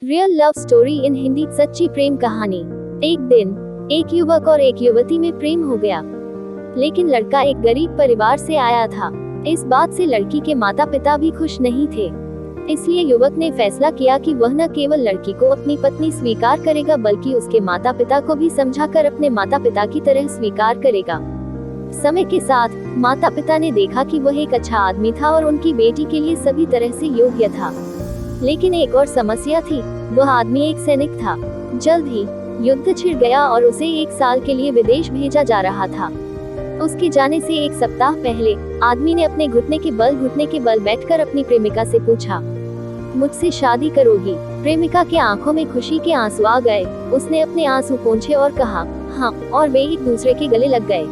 Real love story in Hindi, सच्ची प्रेम कहानी। एक दिन एक युवक और एक युवती में प्रेम हो गया, लेकिन लड़का एक गरीब परिवार से आया था। इस बात से लड़की के माता पिता भी खुश नहीं थे। इसलिए युवक ने फैसला किया कि वह न केवल लड़की को अपनी पत्नी स्वीकार करेगा, बल्कि उसके माता पिता को भी समझाकर अपने माता पिता की तरह स्वीकार करेगा। समय के साथ माता पिता ने देखा कि वह एक अच्छा आदमी था और उनकी बेटी के लिए सभी तरह से योग्य था। लेकिन एक और समस्या थी, वह आदमी एक सैनिक था। जल्द ही युद्ध छिड़ गया और उसे 1 साल के लिए विदेश भेजा जा रहा था। उसके जाने से 1 सप्ताह पहले आदमी ने अपने घुटने के बल बैठकर अपनी प्रेमिका से पूछा, मुझसे शादी करोगी? प्रेमिका के आंखों में खुशी के आंसू आ गए। उसने अपने आंसू पोंछे और कहा, हाँ, और वे एक दूसरे के गले लग गए।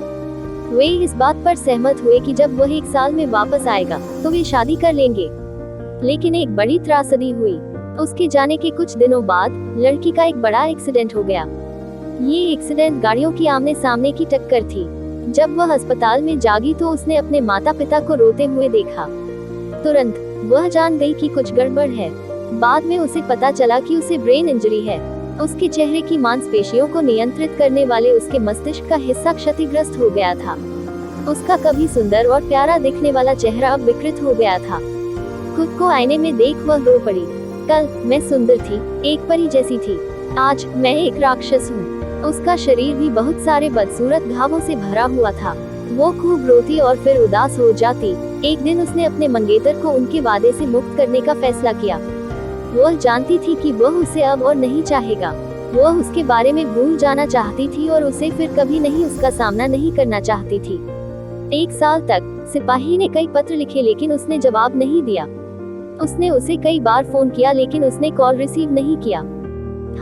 वे इस बात पर सहमत हुए कि जब वह 1 साल में वापस आएगा तो वे शादी कर लेंगे। लेकिन एक बड़ी त्रासदी हुई। उसके जाने के कुछ दिनों बाद लड़की का एक बड़ा एक्सीडेंट हो गया। ये एक्सीडेंट गाड़ियों की आमने सामने की टक्कर थी। जब वह अस्पताल में जागी तो उसने अपने माता पिता को रोते हुए देखा। तुरंत वह जान गई कि कुछ गड़बड़ है। बाद में उसे पता चला कि उसे ब्रेन इंजरी है। उसके चेहरे की मांसपेशियों को नियंत्रित करने वाले उसके मस्तिष्क का हिस्सा क्षतिग्रस्त हो गया था। उसका कभी सुंदर और प्यारा दिखने वाला चेहरा अब विकृत हो गया था। खुद को आईने में देख वह रो पड़ी। कल मैं सुंदर थी, एक परी जैसी थी। आज मैं एक राक्षस हूँ। उसका शरीर भी बहुत सारे बदसूरत घावों से भरा हुआ था। वो खूब रोती और फिर उदास हो जाती। एक दिन उसने अपने मंगेतर को उनके वादे से मुक्त करने का फैसला किया। वह जानती थी कि वह उसे अब और नहीं चाहेगा। वह उसके बारे में भूल जाना चाहती थी और उसे फिर कभी नहीं उसका सामना नहीं करना चाहती थी। 1 साल तक सिपाही ने कई पत्र लिखे, लेकिन उसने जवाब नहीं दिया। उसने उसे कई बार फोन किया, लेकिन उसने कॉल रिसीव नहीं किया।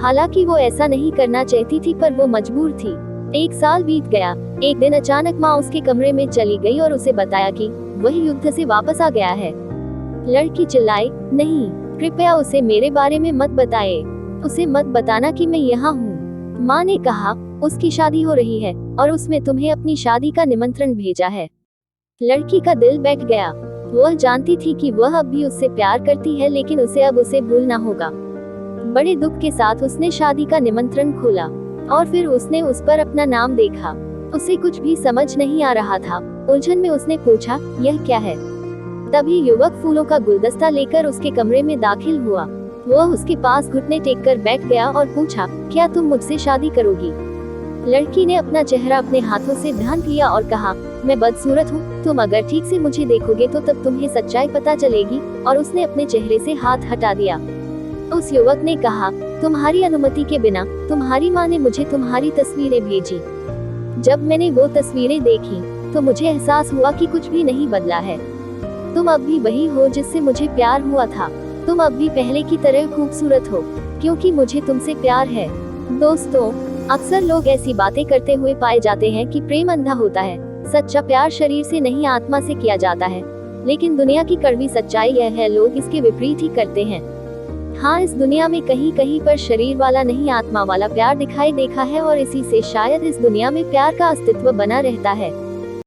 हालांकि वो ऐसा नहीं करना चाहती थी, पर वो मजबूर थी। 1 साल बीत गया। एक दिन अचानक माँ उसके कमरे में चली गई और उसे बताया कि वह युद्ध से वापस आ गया है। लड़की चिल्लाई, नहीं, कृपया उसे मेरे बारे में मत बताए। उसे मत बताना कि मैं यहाँ हूँ। माँ ने कहा, उसकी शादी हो रही है और उसमें तुम्हें अपनी शादी का निमंत्रण भेजा है। लड़की का दिल बैठ गया। वह जानती थी कि वह अब भी उससे प्यार करती है, लेकिन उसे अब उसे भूलना होगा। बड़े दुख के साथ उसने शादी का निमंत्रण खोला और फिर उसने उस पर अपना नाम देखा। उसे कुछ भी समझ नहीं आ रहा था। उलझन में उसने पूछा, यह क्या है? तभी युवक फूलों का गुलदस्ता लेकर उसके कमरे में दाखिल हुआ। वह उसके पास घुटने टेककर बैठ गया और पूछा, क्या तुम मुझसे शादी करोगी? लड़की ने अपना चेहरा अपने हाथों से ढांक लिया और कहा, मैं बदसूरत हूँ, तुम अगर ठीक से मुझे देखोगे तो तब तुम्हें सच्चाई पता चलेगी। और उसने अपने चेहरे से हाथ हटा दिया। उस युवक ने कहा, तुम्हारी अनुमति के बिना तुम्हारी माँ ने मुझे तुम्हारी तस्वीरें भेजी। जब मैंने वो तस्वीरें देखी तो मुझे एहसास हुआ कि कुछ भी नहीं बदला है। तुम अब भी वही हो जिससे मुझे प्यार हुआ था। तुम अब भी पहले की तरह खूबसूरत हो, क्योंकि मुझे तुमसे प्यार है। दोस्तों, अक्सर लोग ऐसी बातें करते हुए पाए जाते हैं कि प्रेम अंधा होता है। सच्चा प्यार शरीर से नहीं, आत्मा से किया जाता है। लेकिन दुनिया की कड़वी सच्चाई यह है, लोग इसके विपरीत ही करते हैं। हाँ, इस दुनिया में कहीं कहीं पर शरीर वाला नहीं, आत्मा वाला प्यार दिखाई देखा है, और इसी से शायद इस दुनिया में प्यार का अस्तित्व बना रहता है।